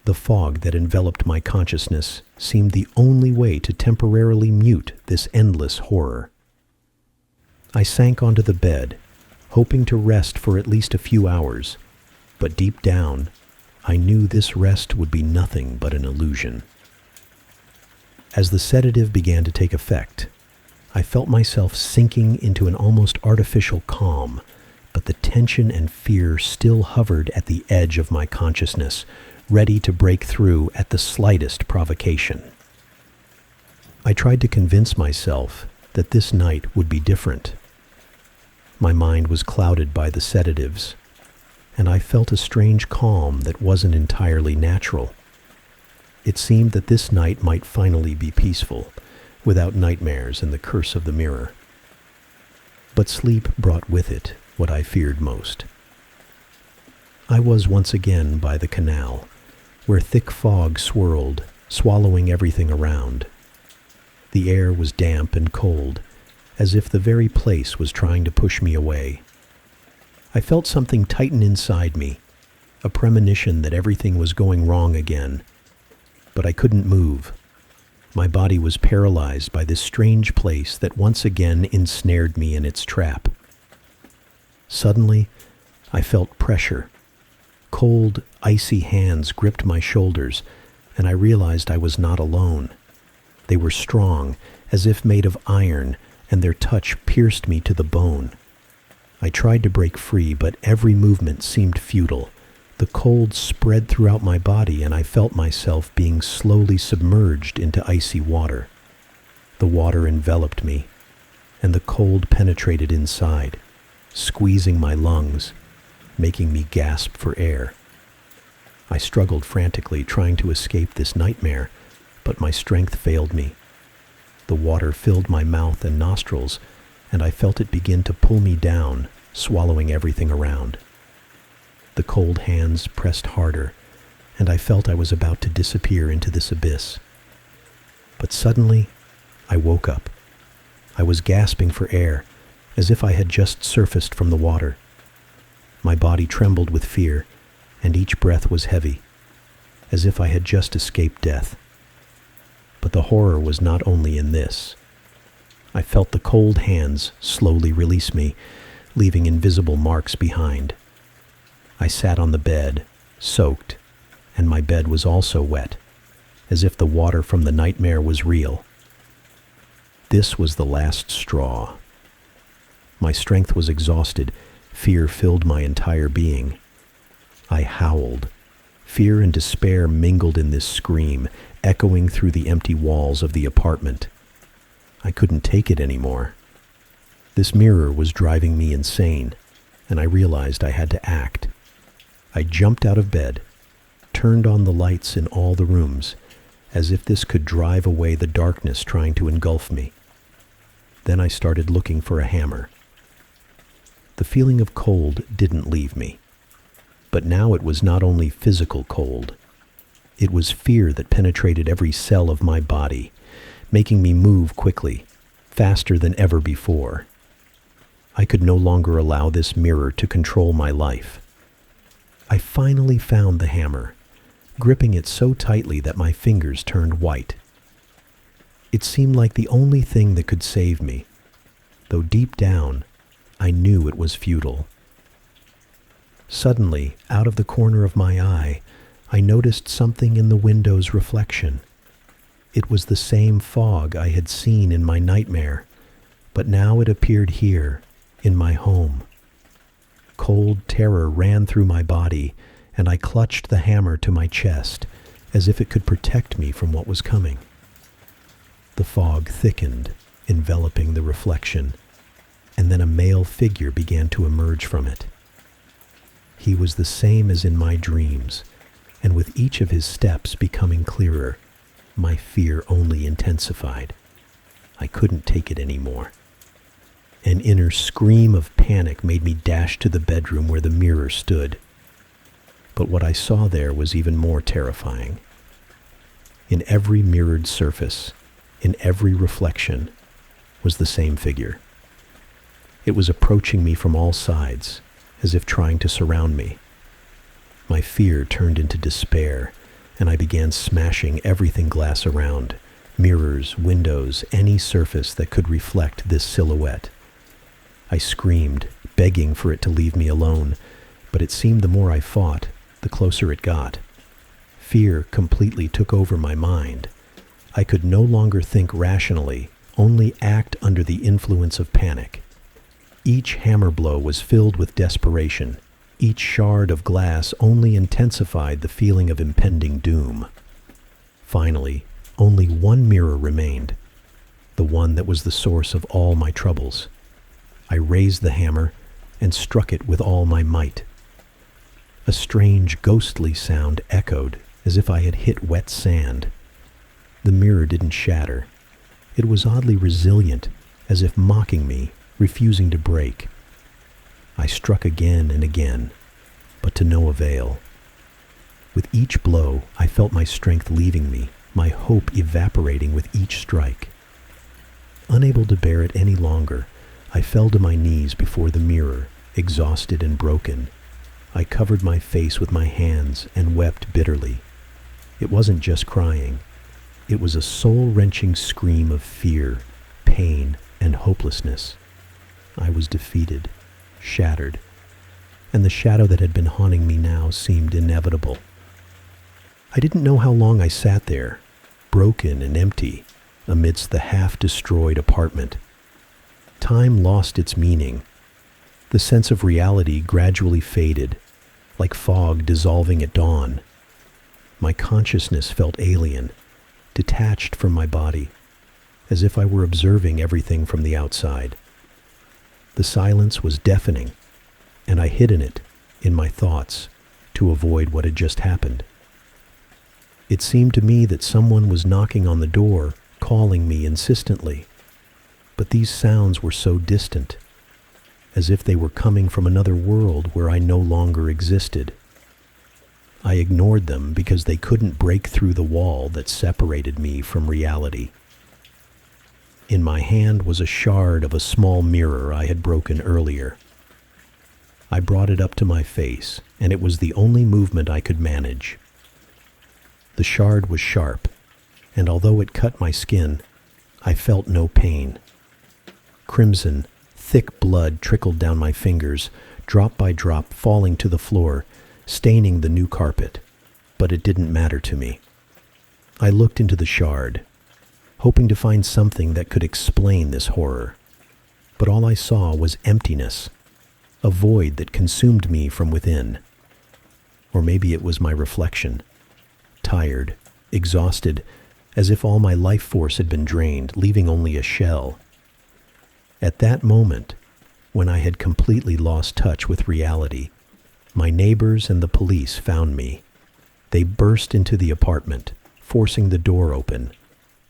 The fog that enveloped my consciousness seemed the only way to temporarily mute this endless horror. I sank onto the bed, hoping to rest for at least a few hours, but deep down, I knew this rest would be nothing but an illusion. As the sedative began to take effect, I felt myself sinking into an almost artificial calm, but the tension and fear still hovered at the edge of my consciousness, ready to break through at the slightest provocation. I tried to convince myself that this night would be different. My mind was clouded by the sedatives, and I felt a strange calm that wasn't entirely natural. It seemed that this night might finally be peaceful, without nightmares and the curse of the mirror. But sleep brought with it what I feared most. I was once again by the canal, where thick fog swirled, swallowing everything around. The air was damp and cold, as if the very place was trying to push me away. I felt something tighten inside me, a premonition that everything was going wrong again. But I couldn't move. My body was paralyzed by this strange place that once again ensnared me in its trap. Suddenly, I felt pressure. Cold, icy hands gripped my shoulders, and I realized I was not alone. They were strong, as if made of iron, and their touch pierced me to the bone. I tried to break free, but every movement seemed futile. The cold spread throughout my body, and I felt myself being slowly submerged into icy water. The water enveloped me, and the cold penetrated inside, squeezing my lungs, making me gasp for air. I struggled frantically, trying to escape this nightmare, but my strength failed me. The water filled my mouth and nostrils, and I felt it begin to pull me down, swallowing everything around. The cold hands pressed harder, and I felt I was about to disappear into this abyss. But suddenly, I woke up. I was gasping for air, as if I had just surfaced from the water. My body trembled with fear, and each breath was heavy, as if I had just escaped death. But the horror was not only in this. I felt the cold hands slowly release me, leaving invisible marks behind. I sat on the bed, soaked, and my bed was also wet, as if the water from the nightmare was real. This was the last straw. My strength was exhausted. Fear filled my entire being. I howled. Fear and despair mingled in this scream, echoing through the empty walls of the apartment. I couldn't take it anymore. This mirror was driving me insane, and I realized I had to act. I jumped out of bed, turned on the lights in all the rooms, as if this could drive away the darkness trying to engulf me. Then I started looking for a hammer. The feeling of cold didn't leave me. But now it was not only physical cold. It was fear that penetrated every cell of my body, making me move quickly, faster than ever before. I could no longer allow this mirror to control my life. I finally found the hammer, gripping it so tightly that my fingers turned white. It seemed like the only thing that could save me, though deep down, I knew it was futile. Suddenly, out of the corner of my eye, I noticed something in the window's reflection. It was the same fog I had seen in my nightmare, but now it appeared here, in my home. Cold terror ran through my body, and I clutched the hammer to my chest, as if it could protect me from what was coming. The fog thickened, enveloping the reflection, and then a male figure began to emerge from it. He was the same as in my dreams, and with each of his steps becoming clearer, my fear only intensified. I couldn't take it anymore. An inner scream of panic made me dash to the bedroom where the mirror stood. But what I saw there was even more terrifying. In every mirrored surface, in every reflection, was the same figure. It was approaching me from all sides, as if trying to surround me. My fear turned into despair, and I began smashing everything glass around, mirrors, windows, any surface that could reflect this silhouette. I screamed, begging for it to leave me alone, but it seemed the more I fought, the closer it got. Fear completely took over my mind. I could no longer think rationally, only act under the influence of panic. Each hammer blow was filled with desperation. Each shard of glass only intensified the feeling of impending doom. Finally, only one mirror remained, the one that was the source of all my troubles. I raised the hammer and struck it with all my might. A strange, ghostly sound echoed as if I had hit wet sand. The mirror didn't shatter. It was oddly resilient, as if mocking me, refusing to break. I struck again and again, but to no avail. With each blow, I felt my strength leaving me, my hope evaporating with each strike. Unable to bear it any longer, I fell to my knees before the mirror, exhausted and broken. I covered my face with my hands and wept bitterly. It wasn't just crying. It was a soul-wrenching scream of fear, pain, and hopelessness. I was defeated, shattered, and the shadow that had been haunting me now seemed inevitable. I didn't know how long I sat there, broken and empty, amidst the half-destroyed apartment. Time lost its meaning. The sense of reality gradually faded, like fog dissolving at dawn. My consciousness felt alien, detached from my body, as if I were observing everything from the outside. The silence was deafening, and I hid in it, in my thoughts, to avoid what had just happened. It seemed to me that someone was knocking on the door, calling me insistently. But these sounds were so distant, as if they were coming from another world where I no longer existed. I ignored them because they couldn't break through the wall that separated me from reality. In my hand was a shard of a small mirror I had broken earlier. I brought it up to my face, and it was the only movement I could manage. The shard was sharp, and although it cut my skin, I felt no pain. Crimson, thick blood trickled down my fingers, drop by drop falling to the floor, staining the new carpet, but it didn't matter to me. I looked into the shard, hoping to find something that could explain this horror, but all I saw was emptiness, a void that consumed me from within. Or maybe it was my reflection, tired, exhausted, as if all my life force had been drained, leaving only a shell. At that moment, when I had completely lost touch with reality, my neighbors and the police found me. They burst into the apartment, forcing the door open,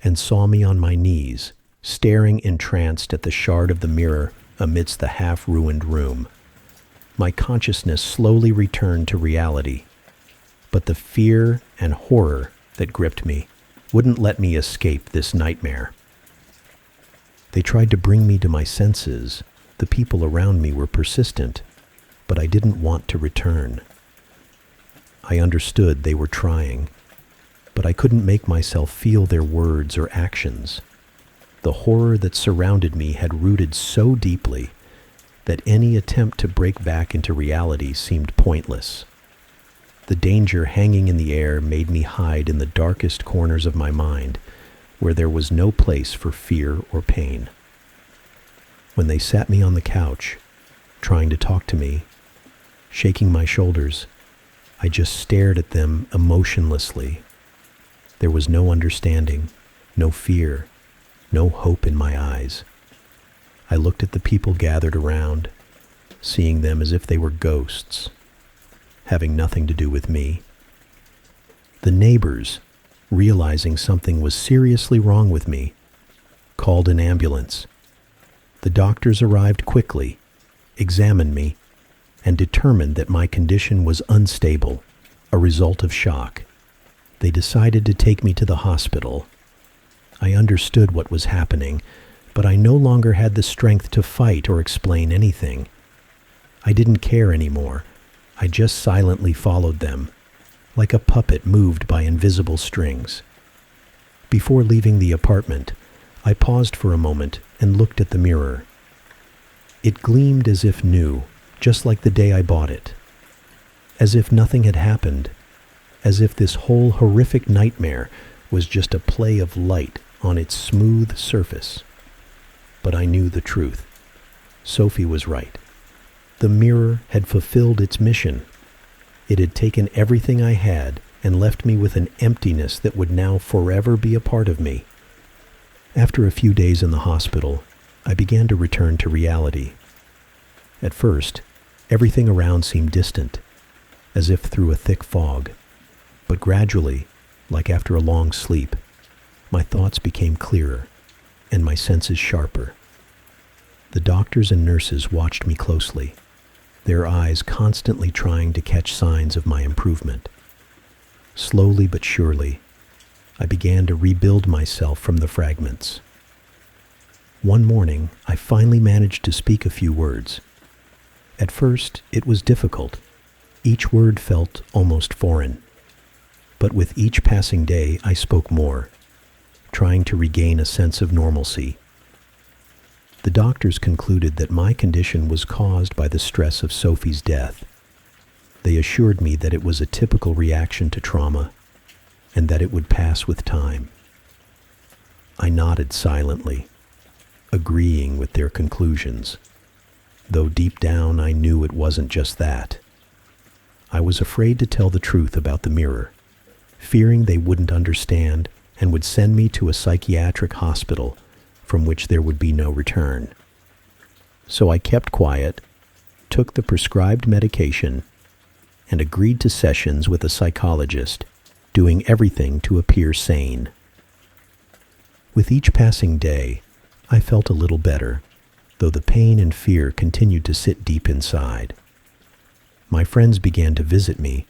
and saw me on my knees, staring entranced at the shard of the mirror amidst the half-ruined room. My consciousness slowly returned to reality, but the fear and horror that gripped me wouldn't let me escape this nightmare. They tried to bring me to my senses. The people around me were persistent, but I didn't want to return. I understood they were trying, but I couldn't make myself feel their words or actions. The horror that surrounded me had rooted so deeply that any attempt to break back into reality seemed pointless. The danger hanging in the air made me hide in the darkest corners of my mind, where there was no place for fear or pain. When they sat me on the couch, trying to talk to me, shaking my shoulders, I just stared at them emotionlessly. There was no understanding, no fear, no hope in my eyes. I looked at the people gathered around, seeing them as if they were ghosts, having nothing to do with me. The neighbors, realizing something was seriously wrong with me, called an ambulance. The doctors arrived quickly, examined me, and determined that my condition was unstable, a result of shock. They decided to take me to the hospital. I understood what was happening, but I no longer had the strength to fight or explain anything. I didn't care anymore. I just silently followed them, like a puppet moved by invisible strings. Before leaving the apartment, I paused for a moment and looked at the mirror. It gleamed as if new, just like the day I bought it. As if nothing had happened, as if this whole horrific nightmare was just a play of light on its smooth surface. But I knew the truth. Sophie was right. The mirror had fulfilled its mission. It had taken everything I had and left me with an emptiness that would now forever be a part of me. After a few days in the hospital, I began to return to reality. At first, everything around seemed distant, as if through a thick fog. But gradually, like after a long sleep, my thoughts became clearer and my senses sharper. The doctors and nurses watched me closely, their eyes constantly trying to catch signs of my improvement. Slowly but surely, I began to rebuild myself from the fragments. One morning, I finally managed to speak a few words. At first, it was difficult. Each word felt almost foreign. But with each passing day, I spoke more, trying to regain a sense of normalcy. The doctors concluded that my condition was caused by the stress of Sophie's death. They assured me that it was a typical reaction to trauma, and that it would pass with time. I nodded silently, agreeing with their conclusions, though deep down I knew it wasn't just that. I was afraid to tell the truth about the mirror, fearing they wouldn't understand and would send me to a psychiatric hospital from which there would be no return. So I kept quiet, took the prescribed medication, and agreed to sessions with a psychologist, doing everything to appear sane. With each passing day, I felt a little better, though the pain and fear continued to sit deep inside. My friends began to visit me,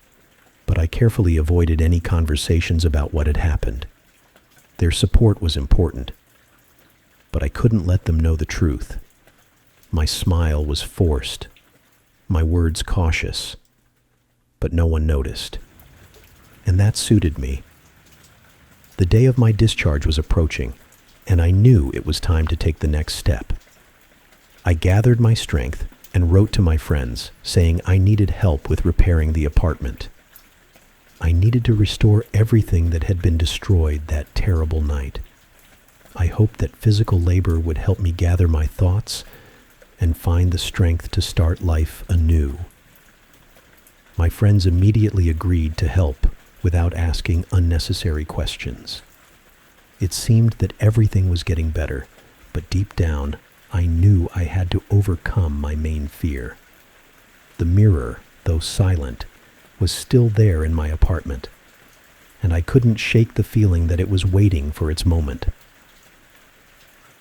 but I carefully avoided any conversations about what had happened. Their support was important, but I couldn't let them know the truth. My smile was forced, my words cautious, but no one noticed. And that suited me. The day of my discharge was approaching, and I knew it was time to take the next step. I gathered my strength and wrote to my friends, saying I needed help with repairing the apartment. I needed to restore everything that had been destroyed that terrible night. I hoped that physical labor would help me gather my thoughts and find the strength to start life anew. My friends immediately agreed to help without asking unnecessary questions. It seemed that everything was getting better, but deep down, I knew I had to overcome my main fear. The mirror, though silent, was still there in my apartment, and I couldn't shake the feeling that it was waiting for its moment.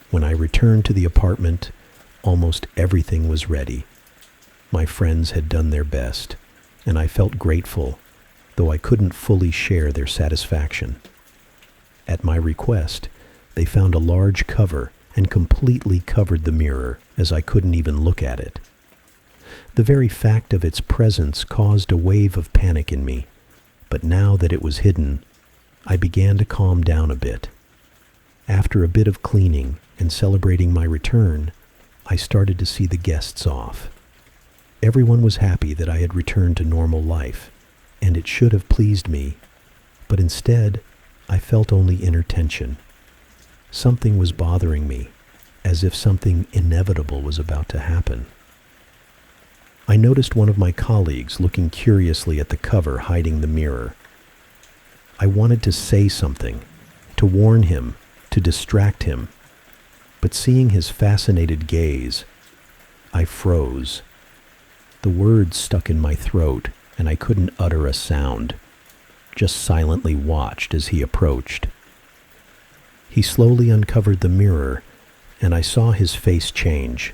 When I returned to the apartment, almost everything was ready. My friends had done their best, and I felt grateful, though I couldn't fully share their satisfaction. At my request, they found a large cover and completely covered the mirror, as I couldn't even look at it. The very fact of its presence caused a wave of panic in me, but now that it was hidden, I began to calm down a bit. After a bit of cleaning and celebrating my return, I started to see the guests off. Everyone was happy that I had returned to normal life, and it should have pleased me, but instead, I felt only inner tension. Something was bothering me, as if something inevitable was about to happen. I noticed one of my colleagues looking curiously at the cover hiding the mirror. I wanted to say something, to warn him, to distract him, but seeing his fascinated gaze, I froze. The words stuck in my throat, and I couldn't utter a sound, just silently watched as he approached. He slowly uncovered the mirror, and I saw his face change.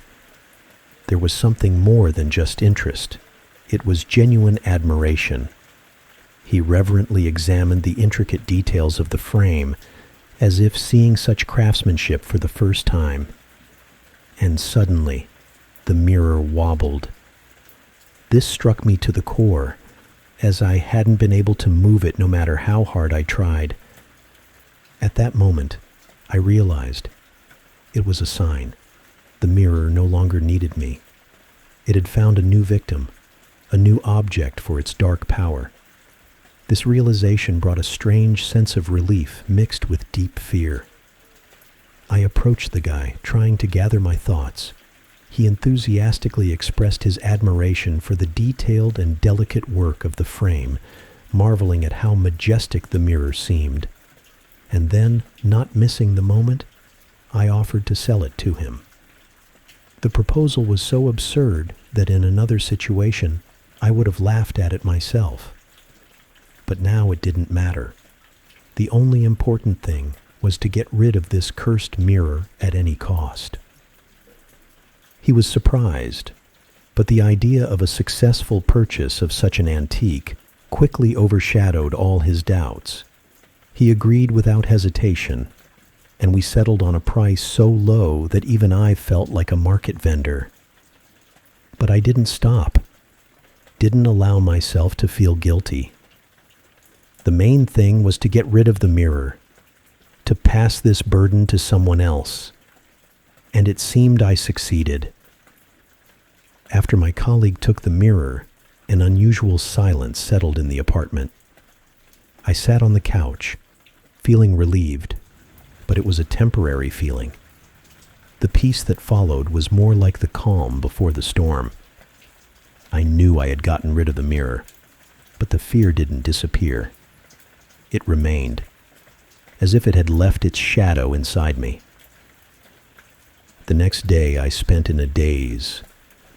There was something more than just interest. It was genuine admiration. He reverently examined the intricate details of the frame, as if seeing such craftsmanship for the first time. And suddenly, the mirror wobbled. This struck me to the core, as I hadn't been able to move it no matter how hard I tried. At that moment, I realized it was a sign. The mirror no longer needed me. It had found a new victim, a new object for its dark power. This realization brought a strange sense of relief mixed with deep fear. I approached the guy, trying to gather my thoughts. He enthusiastically expressed his admiration for the detailed and delicate work of the frame, marveling at how majestic the mirror seemed. And then, not missing the moment, I offered to sell it to him. The proposal was so absurd that in another situation, I would have laughed at it myself. But now it didn't matter. The only important thing was to get rid of this cursed mirror at any cost. He was surprised, but the idea of a successful purchase of such an antique quickly overshadowed all his doubts. He agreed without hesitation, and we settled on a price so low that even I felt like a market vendor. But I didn't stop, didn't allow myself to feel guilty. The main thing was to get rid of the mirror, to pass this burden to someone else, and it seemed I succeeded. After my colleague took the mirror, an unusual silence settled in the apartment. I sat on the couch, feeling relieved, but it was a temporary feeling. The peace that followed was more like the calm before the storm. I knew I had gotten rid of the mirror, but the fear didn't disappear. It remained, as if it had left its shadow inside me. The next day I spent in a daze,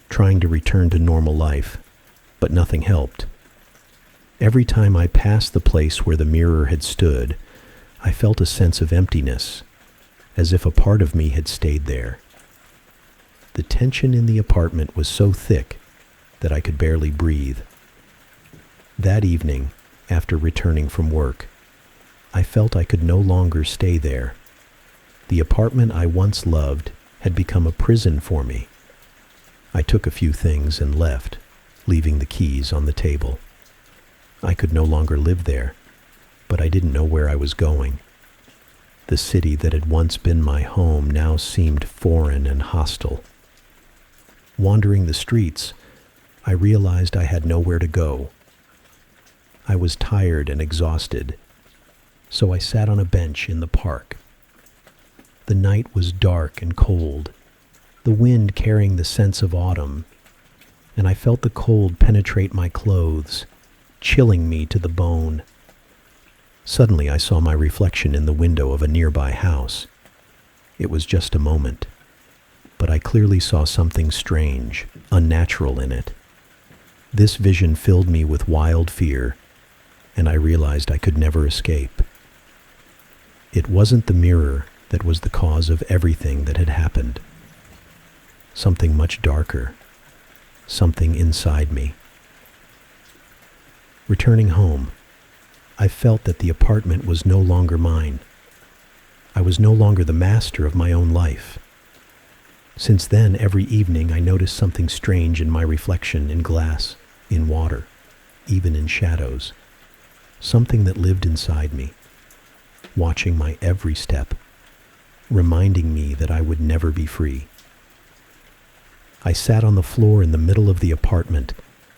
trying to return to normal life, but nothing helped. Every time I passed the place where the mirror had stood, I felt a sense of emptiness, as if a part of me had stayed there. The tension in the apartment was so thick that I could barely breathe. That evening, after returning from work, I felt I could no longer stay there. The apartment I once loved had become a prison for me. I took a few things and left, leaving the keys on the table. I could no longer live there, but I didn't know where I was going. The city that had once been my home now seemed foreign and hostile. Wandering the streets, I realized I had nowhere to go. I was tired and exhausted, so I sat on a bench in the park. The night was dark and cold, the wind carrying the scents of autumn, and I felt the cold penetrate my clothes, chilling me to the bone. Suddenly I saw my reflection in the window of a nearby house. It was just a moment, but I clearly saw something strange, unnatural in it. This vision filled me with wild fear, and I realized I could never escape. It wasn't the mirror that was the cause of everything that had happened. Something much darker, something inside me. Returning home, I felt that the apartment was no longer mine. I was no longer the master of my own life. Since then, every evening I noticed something strange in my reflection in glass, in water, even in shadows. Something that lived inside me, watching my every step, reminding me that I would never be free. I sat on the floor in the middle of the apartment,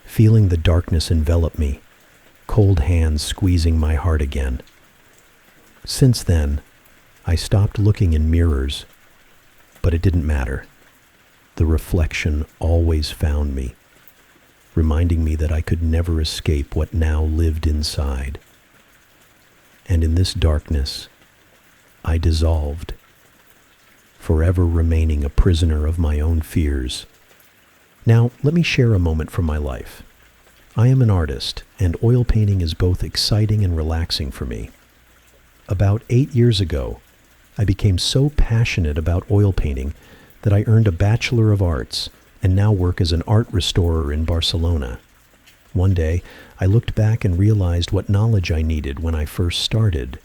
feeling the darkness envelop me, cold hands squeezing my heart again. Since then, I stopped looking in mirrors, but it didn't matter. The reflection always found me, reminding me that I could never escape what now lived inside. And in this darkness, I dissolved. forever remaining a prisoner of my own fears. Now, let me share a moment from my life. I am an artist, and oil painting is both exciting and relaxing for me. About 8 years ago, I became so passionate about oil painting that I earned a Bachelor of Arts and now work as an art restorer in Barcelona. One day, I looked back and realized what knowledge I needed when I first started.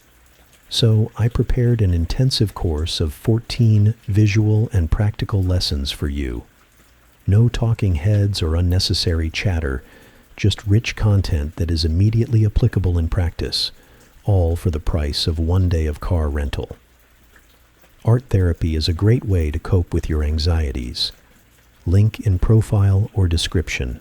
So I prepared an intensive course of 14 visual and practical lessons for you. No talking heads or unnecessary chatter, just rich content that is immediately applicable in practice, all for the price of 1 day of car rental. Art therapy is a great way to cope with your anxieties. Link in profile or description.